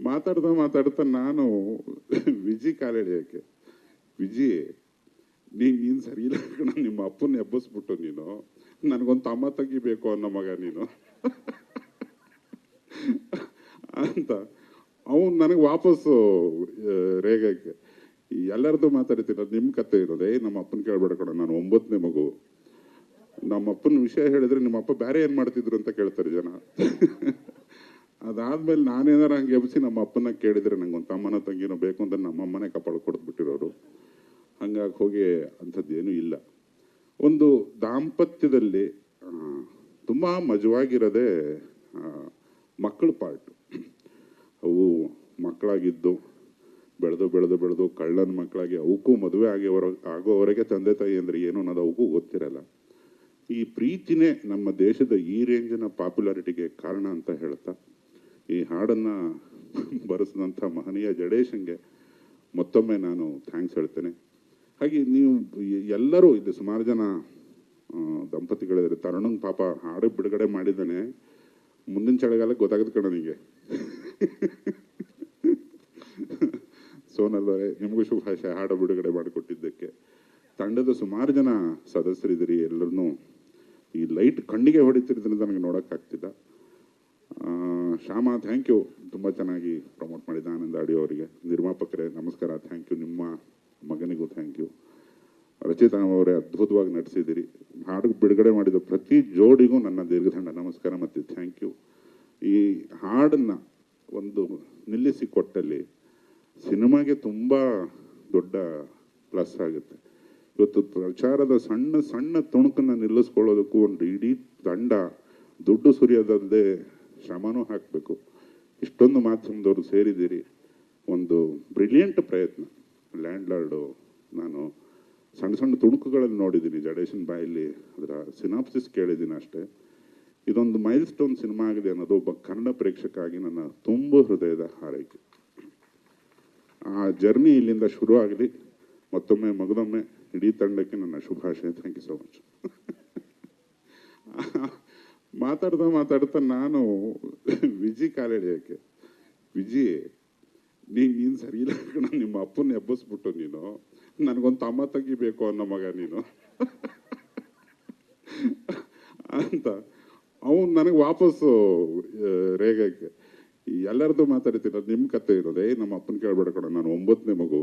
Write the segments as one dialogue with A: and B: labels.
A: ಮಾತಾಡ್ತಾ ನಾನು ವಿಜಿ ಕಾಲೆಳೆಯೋಕ್ಕೆ, ವಿಜಿ ನೀನು ಸರಿ ಇಲ್ಲ ಕಣ, ನಿಮ್ಮ ಅಪ್ಪನ ಎಬ್ಬಿಸ್ಬಿಟ್ಟು ನೀನು ನನಗೊಂದು ತಮ್ಮ ತೆಗಿಬೇಕು ಅನ್ನೋ ಮಗ ನೀನು ಅಂತ ಅವನು ನನಗೆ ವಾಪಸ್ಸು ರೇಗಕ್ಕೆ ಎಲ್ಲರದ್ದು ಮಾತಾಡ್ತೀನಿ. ಅದು ನಿಮ್ಮ ಕತೆ ಇರೋದೇ, ನಮ್ಮ ಅಪ್ಪನ ಕೇಳ್ಬೇಡ ಕಣ, ನಾನು 9ನೇ ಮಗು, ನಮ್ಮ ಅಪ್ಪನ ವಿಷಯ ಹೇಳಿದ್ರೆ ನಿಮ್ಮ ಅಪ್ಪ ಬೇರೆ ಏನು ಮಾಡ್ತಿದ್ರು ಅಂತ ಕೇಳ್ತಾರೆ ಜನ. ಅದಾದ್ಮೇಲೆ ನಾನೇನಾರ ಹಂಗೆ ಎಬ್ಬಿಸಿ ನಮ್ಮ ಅಪ್ಪನ ಕೇಳಿದ್ರೆ ನಂಗೊಂದು ತಮ್ಮನ ತಂಗಿನೋ ಬೇಕು ಅಂತ ನಮ್ಮ ಅಮ್ಮನೇ ಕಪಾಳು ಕೊಡ್ಬಿಟ್ಟಿರೋರು. ಹಂಗಾಗಿ ಹೋಗಿ ಅಂಥದ್ದೇನೂ ಇಲ್ಲ. ಒಂದು ದಾಂಪತ್ಯದಲ್ಲಿ ತುಂಬ ಮಜವಾಗಿರೋದೇ ಮಕ್ಕಳ ಪಾರ್ಟ್. ಅವು ಮಕ್ಕಳಾಗಿದ್ದು ಬೆಳೆದು ಕಳ್ಳನ ಮಕ್ಕಳಾಗಿ ಅವಕ್ಕೂ ಮದುವೆ ಆಗೋವರೆಗೆ ತಂದೆ ತಾಯಿ ಅಂದರೆ ಏನು ಅನ್ನೋದು ಅವಕ್ಕೂ ಗೊತ್ತಿರಲ್ಲ. ಈ ಪ್ರೀತಿನೇ ನಮ್ಮ ದೇಶದ ಈ ರೇಂಜಿನ ಪಾಪ್ಯುಲಾರಿಟಿಗೆ ಕಾರಣ ಅಂತ ಹೇಳ್ತಾ ಈ ಹಾಡನ್ನು ಬರೆಸಿದಂಥ ಮಹನೀಯ ಜಡೇಶನ್ಗೆ ಮತ್ತೊಮ್ಮೆ ನಾನು ಥ್ಯಾಂಕ್ಸ್ ಹೇಳ್ತೇನೆ. ಹಾಗೆ ನೀವು ಎಲ್ಲರೂ ಇಲ್ಲಿ ಸುಮಾರು ಜನ ದಂಪತಿಗಳಿದ್ದಾರೆ. ತರುಣಂಗೆ ಪಾಪ ಹಾಡು ಬಿಡುಗಡೆ ಮಾಡಿದ್ದಾನೆ, ಮುಂದಿನ ಚಳಿಗಾಲಕ್ಕೆ ಗೊತ್ತಾಗದು ಕಣ ನಿಮಗೆ. ಸೋನಲ್ ಅವರೇ, ನಿಮಗೂ ಶುಭಾಶಯ ಹಾಡು ಬಿಡುಗಡೆ ಮಾಡಿಕೊಟ್ಟಿದ್ದಕ್ಕೆ. ತಂಡದ ಸುಮಾರು ಜನ ಸದಸ್ಯರಿದ್ದೀರಿ, ಎಲ್ಲರನ್ನೂ ಈ ಲೈಟ್ ಕಣ್ಣಿಗೆ ಹೊಡಿತಿರೋದ್ರಿಂದ ನನಗೆ ನೋಡೋಕ್ಕಾಗ್ತಿದ್ದ. ಶ್ಯಾಮ ಥ್ಯಾಂಕ್ ಯು, ತುಂಬ ಚೆನ್ನಾಗಿ ಪ್ರಮೋಟ್ ಮಾಡಿದ್ದ. ಆನಂದ ಆಡಿಯೋ ಅವರಿಗೆ, ನಿರ್ಮಾಪಕರೇ ನಮಸ್ಕಾರ, ಥ್ಯಾಂಕ್ ಯು. ನಿಮ್ಮ ಮಗನಿಗೂ ಥ್ಯಾಂಕ್ ಯು. ರಚಿತಾ ಅವರೇ ಅದ್ಭುತವಾಗಿ ನಟಿಸಿದ್ದೀರಿ. ಹಾಡು ಬಿಡುಗಡೆ ಮಾಡಿದ ಪ್ರತಿ ಜೋಡಿಗೂ ನನ್ನ ದೀರ್ಘದಂಡ ನಮಸ್ಕಾರ ಮತ್ತು ಥ್ಯಾಂಕ್ ಯು. ಈ ಹಾಡನ್ನು ಒಂದು ನಿಲ್ಲಿಸಿ ಕೊಟ್ಟಲ್ಲಿ ಸಿನಿಮಾಗೆ ತುಂಬ ದೊಡ್ಡ ಪ್ಲಸ್ ಆಗುತ್ತೆ. ಇವತ್ತು ಪ್ರಚಾರದ ಸಣ್ಣ ಸಣ್ಣ ತುಣುಕನ್ನು ನಿಲ್ಲಿಸ್ಕೊಳ್ಳೋದಕ್ಕೂ ಒಂದು ಇಡೀ ತಂಡ ದುಡ್ಡು ಸುರಿಯೋದಲ್ಲದೆ ಶ್ರಮನೂ ಹಾಕಬೇಕು. ಇಷ್ಟೊಂದು ಮಾಧ್ಯಮದವರು ಸೇರಿದ್ದೀರಿ, ಒಂದು ಬ್ರಿಲಿಯಂಟ್ ಪ್ರಯತ್ನ. ಲ್ಯಾಂಡ್ ಲಾರ್ಡು ನಾನು ಸಣ್ಣ ತುಣುಕುಗಳಲ್ಲಿ ನೋಡಿದ್ದೀನಿ, ಜಡೇಶನ್ ಬಾಯಲ್ಲಿ ಅದರ ಸಿನಾಪ್ಸಿಸ್ ಕೇಳಿದ್ದೀನಿ ಅಷ್ಟೇ. ಇದೊಂದು ಮೈಲ್ ಸ್ಟೋನ್ ಸಿನಿಮಾ ಆಗಿದೆ ಅನ್ನೋದು ಒಬ್ಬ ಕನ್ನಡ ಪ್ರೇಕ್ಷಕ ಆಗಿ ನನ್ನ ತುಂಬ ಹೃದಯದ ಹಾರೈಕೆ. ಆ ಜರ್ನಿ ಇಲ್ಲಿಂದ ಶುರು ಆಗಲಿ. ಮತ್ತೊಮ್ಮೆ ಮಗದೊಮ್ಮೆ ಇಡೀ ತಂಡಕ್ಕೆ ನನ್ನ ಶುಭಾಶಯ. Thank you so much. ಮಾತಾಡ್ತಾ ನಾನು ವಿಜಿ ಕಾಲೆಳೆಯೋಕ್ಕೆ, ವಿಜಿ ನೀನು ಸರಿ ಇಲ್ಲ ಕಣ, ನಿಮ್ಮ ಅಪ್ಪನ ಎಬ್ಬಿಸ್ಬಿಟ್ಟು ನೀನು ನನಗೊಂದು ತಮ್ಮ ತೆಗಿಬೇಕು ಅನ್ನೋ ಮಗ ನೀನು ಅಂತ ಅವನು ನನಗೆ ವಾಪಸ್ಸು ರೇಗಕ್ಕೆ ಎಲ್ಲರದ್ದು ಮಾತಾಡ್ತೀನಿ. ಅದು ನಿಮ್ಮ ಕತೆ ಇರೋದೇ, ನಮ್ಮ ಅಪ್ಪನ ಕೇಳ್ಬೇಡ ಕಣ, ನಾನು 9ನೇ ಮಗು,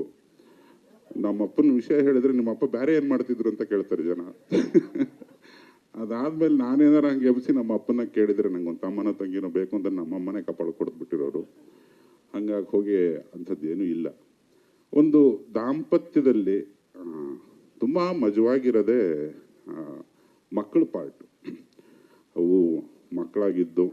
A: ನಮ್ಮ ಅಪ್ಪನ ವಿಷಯ ಹೇಳಿದ್ರೆ ನಿಮ್ಮ ಅಪ್ಪ ಬೇರೆ ಏನು ಮಾಡ್ತಿದ್ರು ಅಂತ ಕೇಳ್ತಾರೆ ಜನ. ಅದಾದ್ಮೇಲೆ ನಾನೇನಾರ ಹಂಗೆ ಎಬ್ಬಿಸಿ ನಮ್ಮ ಅಪ್ಪನ ಕೇಳಿದ್ರೆ ನಂಗೊಂದು ತಮ್ಮನ ತಂಗಿನೋ ಬೇಕು ಅಂತ ನಮ್ಮ ಅಮ್ಮನೇ ಕಪಾಳು ಕೊಡ್ಬಿಟ್ಟಿರೋರು. ಹಂಗಾಗಿ ಹೋಗಿ ಅಂಥದ್ದೇನೂ ಇಲ್ಲ. ಒಂದು ದಾಂಪತ್ಯದಲ್ಲಿ ತುಂಬ ಮಜವಾಗಿರೋದೇ ಮಕ್ಕಳ ಪಾರ್ಟ್. ಅವು ಮಕ್ಕಳಾಗಿದ್ದು